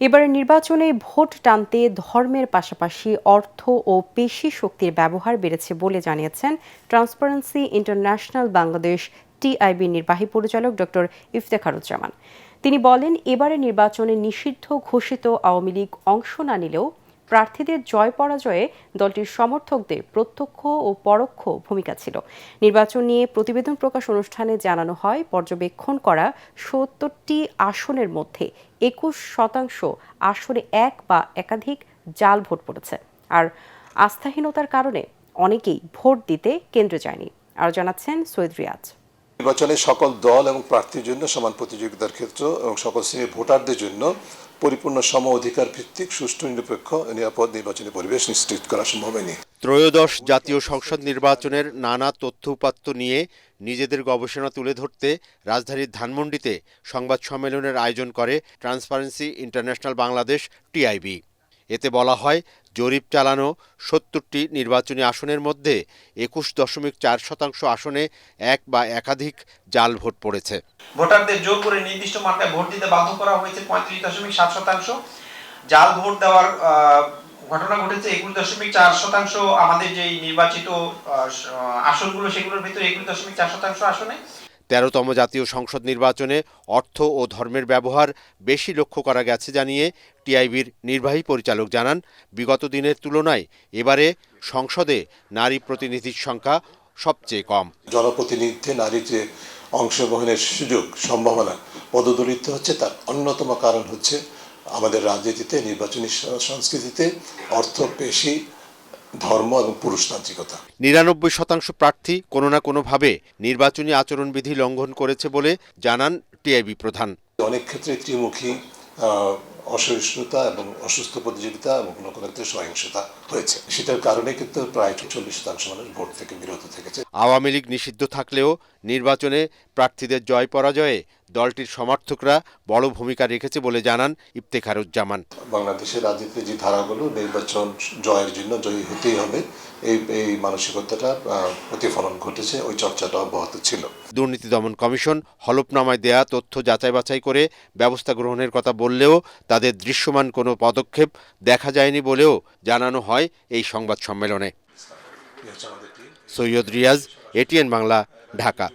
এবারের নির্বাচনে ভোট টানতে ধর্মের পাশাপাশি অর্থ ও পেশি শক্তির ব্যবহার বেড়েছে বলে জানিয়েছেন ট্রান্সপারেন্সি ইন্টারন্যাশনাল বাংলাদেশ টিআইবি নির্বাহী পরিচালক ডক্টর ইফতেখারুজ্জামান। তিনি বলেন, এবারের নির্বাচনে নিষিদ্ধ ঘোষিত আওয়ামী লীগ অংশ না নিলেও প্রার্থীদের জয় পরাজয়ে দলটির সমর্থকদের প্রত্যক্ষ ও পরোক্ষ ভূমিকা ছিল। নির্বাচন নিয়ে প্রতিবেদন প্রকাশ অনুষ্ঠানে জানানো হয়, পর্যবেক্ষণ করা ৭০টি আসনের মধ্যে ২১% আসনে এক বা একাধিক জাল ভোট পড়েছে। আর আস্থাহীনতার কারণে অনেকেই ভোট দিতে কেন্দ্রে যায়নি। আর জানাচ্ছেন সৈয়দ রিয়াজ। নির্বাচনে সকল দল এবং প্রার্থীর জন্য সমান প্রতিযোগিতার ক্ষেত্র এবং সকল শ্রেণীর ভোটারদের জন্য পরিপূর্ণ সম অধিকার ভিত্তিক সুষ্ঠু নিরপেক্ষ নিরাপদ নির্বাচনী পরিবেশ নিশ্চিত করা সম্ভব হয়নি। ত্রয়োদশ জাতীয় সংসদ নির্বাচনের নানা তথ্য উপাত্ত নিয়ে নিজেদের গবেষণা তুলে ধরতে রাজধানীর ধানমন্ডিতে সংবাদ সম্মেলনের আয়োজন করে ট্রান্সপারেন্সি ইন্টারন্যাশনাল বাংলাদেশ টিআইবি। এতে বলা হয়, জরিপ চালানো ৭০টি নির্বাচনী আসনের মধ্যে ২১.৪% আসনে এক বা একাধিক জাল ভোট পড়েছে। ভোটারদের জোর করে নির্দিষ্ট মাত্রায় ভোট দিতে বাধ্য করা হয়েছে ৩৫.৭%। জাল ভোট দেওয়ার ঘটনা ঘটেছে ২১.৪%। আমাদের যে নির্বাচিত আসনগুলো সেগুলোর ভিতরে ২১.৪% আসনে। ১৩তম জাতীয় সংসদ নির্বাচনে অর্থ ও ধর্মের ব্যবহার বেশি লক্ষ্য করা গেছে জানিয়ে টিআইবির নির্বাহী পরিচালক জানান, বিগত দিনের তুলনায় এবারে সংসদে নারী প্রতিনিধির সংখ্যা সবচেয়ে কম। জনপ্রতিনিধিত্বে নারীর যে অংশগ্রহণের সুযোগ সম্ভাবনা পদদলিত হচ্ছে, তার অন্যতম কারণ হচ্ছে আমাদের রাজনীতিতে, নির্বাচনী সংস্কৃতিতে অর্থ, পেশি, ধর্ম এবং পুরুষতান্ত্রিকতা। ৯৯% প্রার্থী কোনো না কোনোভাবে নির্বাচনী আচরণবিধি লঙ্ঘন করেছে বলে জানান টিআইবি প্রধান। অনেক ক্ষেত্রে ত্রিমুখী অসহিষ্ণুতা এবং অসুস্থ প্রতিযোগিতা এবং কোনো কোনো ক্ষেত্রে সহিংসতা হয়েছে। সেটার কারণে কিন্তু প্রায় ৪০% মানুষ ভোট থেকে বিরত থেকেছে। আওয়ামী লীগ নিষিদ্ধ থাকলেও নির্বাচনে প্রার্থীদের জয় পরাজয়ে দলটির সমর্থকরা বড় ভূমিকা রেখেছে বলে জানান ইফতেখারুজ্জামান। বাংলাদেশের রাজনীতির যে ধারাগুলো নির্বাচন জয়ের জন্য জয়ী হতেই হবে, এই মানসিকতাটা প্রতিফলন ঘটেছে, ওই চর্চাটা অব্যাহত ছিল। দুর্নীতি দমন কমিশন হলফনামায় দেয়া তথ্য যাচাই বাছাই করে ব্যবস্থা গ্রহণের কথা বললেও তাদের দৃশ্যমান কোনো পদক্ষেপ দেখা যায়নি বলেও জানানো হয় এই সংবাদ সম্মেলনে। সৈয়দ রিয়াজ, এটিএন বাংলা, ঢাকা।